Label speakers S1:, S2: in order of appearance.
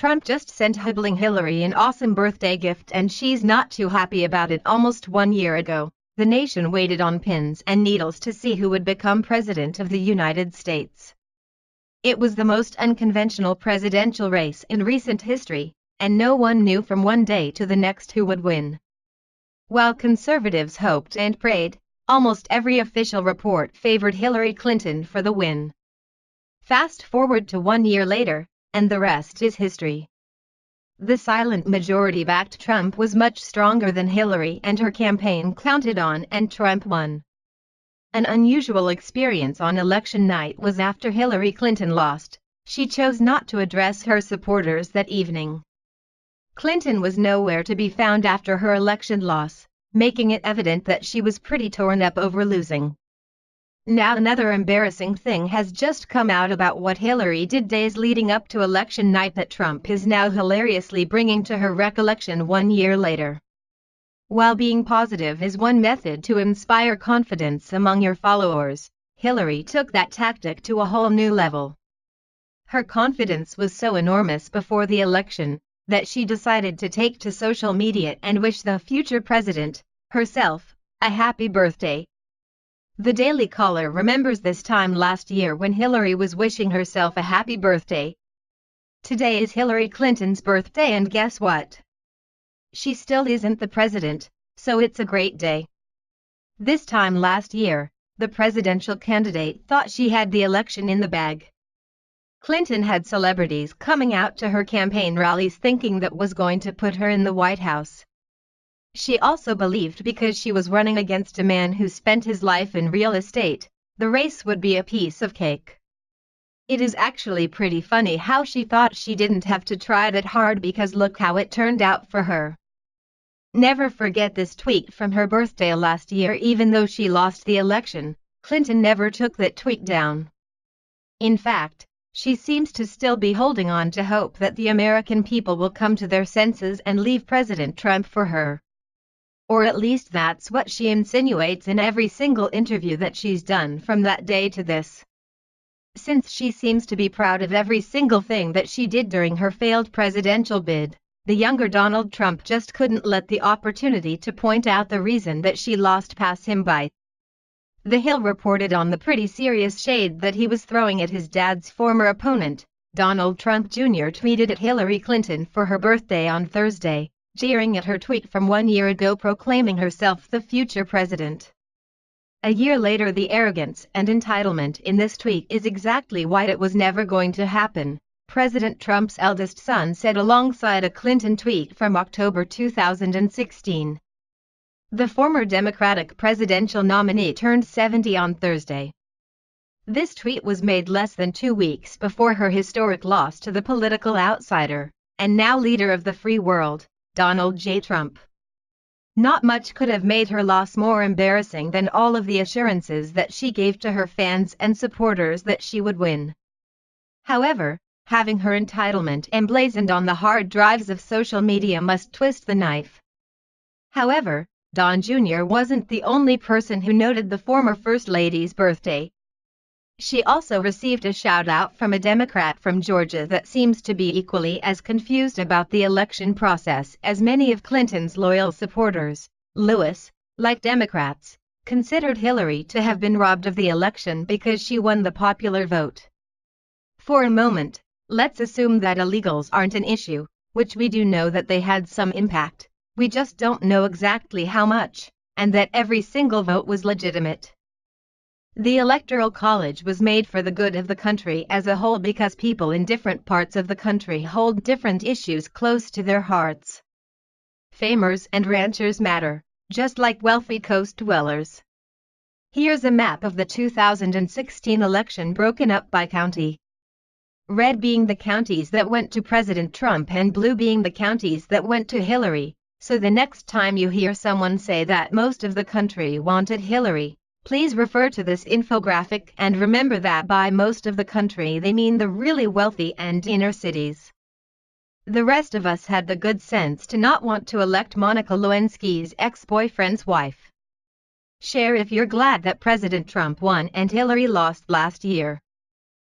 S1: Trump just sent Hobbling Hillary an awesome birthday gift and she's not too happy about it. Almost 1 year ago, the nation waited on pins and needles to see who would become president of the United States. It was the most unconventional presidential race in recent history, and no one knew from one day to the next who would win. While conservatives hoped and prayed, almost every official report favored Hillary Clinton for the win. Fast forward to 1 year later, and the rest is history. The silent majority-backed Trump was much stronger than Hillary and her campaign counted on, and Trump won. An unusual experience on election night was after Hillary Clinton lost. She chose not to address her supporters that evening. Clinton was nowhere to be found after her election loss, making it evident that she was pretty torn up over losing. Now another embarrassing thing has just come out about what Hillary did days leading up to election night that Trump is now hilariously bringing to her recollection 1 year later. While being positive is one method to inspire confidence among your followers, Hillary took that tactic to a whole new level. Her confidence was so enormous before the election that she decided to take to social media and wish the future president, herself, a happy birthday. The Daily Caller remembers this time last year when Hillary was wishing herself a happy birthday. Today is Hillary Clinton's birthday, and guess what? She still isn't the president, so it's a great day. This time last year, the presidential candidate thought she had the election in the bag. Clinton had celebrities coming out to her campaign rallies thinking that was going to put her in the White House. She also believed because she was running against a man who spent his life in real estate, the race would be a piece of cake. It is actually pretty funny how she thought she didn't have to try that hard because look how it turned out for her. Never forget this tweet from her birthday last year. Even though she lost the election, Clinton never took that tweet down. In fact, she seems to still be holding on to hope that the American people will come to their senses and leave President Trump for her. Or at least that's what she insinuates in every single interview that she's done from that day to this. Since she seems to be proud of every single thing that she did during her failed presidential bid, the younger Donald Trump just couldn't let the opportunity to point out the reason that she lost pass him by. The Hill reported on the pretty serious shade that he was throwing at his dad's former opponent. Donald Trump Jr. tweeted at Hillary Clinton for her birthday on Thursday, jeering at her tweet from 1 year ago proclaiming herself the future president. A year later, the arrogance and entitlement in this tweet is exactly why it was never going to happen, President Trump's eldest son said alongside a Clinton tweet from October 2016. The former Democratic presidential nominee turned 70 on Thursday. This tweet was made less than 2 weeks before her historic loss to the political outsider, and now leader of the free world, Donald J. Trump. Not much could have made her loss more embarrassing than all of the assurances that she gave to her fans and supporters that she would win. However, having her entitlement emblazoned on the hard drives of social media must twist the knife. However, Don Jr. wasn't the only person who noted the former First Lady's birthday. She also received a shout-out from a Democrat from Georgia that seems to be equally as confused about the election process as many of Clinton's loyal supporters. Lewis, like Democrats, considered Hillary to have been robbed of the election because she won the popular vote. For a moment, let's assume that illegals aren't an issue, which we do know that they had some impact. We just don't know exactly how much, and that every single vote was legitimate. The Electoral College was made for the good of the country as a whole because people in different parts of the country hold different issues close to their hearts. Farmers and ranchers matter, just like wealthy coast dwellers. Here's a map of the 2016 election broken up by county. Red being the counties that went to President Trump and blue being the counties that went to Hillary. So the next time you hear someone say that most of the country wanted Hillary, please refer to this infographic and remember that by most of the country they mean the really wealthy and inner cities. The rest of us had the good sense to not want to elect Monica Lewinsky's ex-boyfriend's wife. Share if you're glad that President Trump won and Hillary lost last year.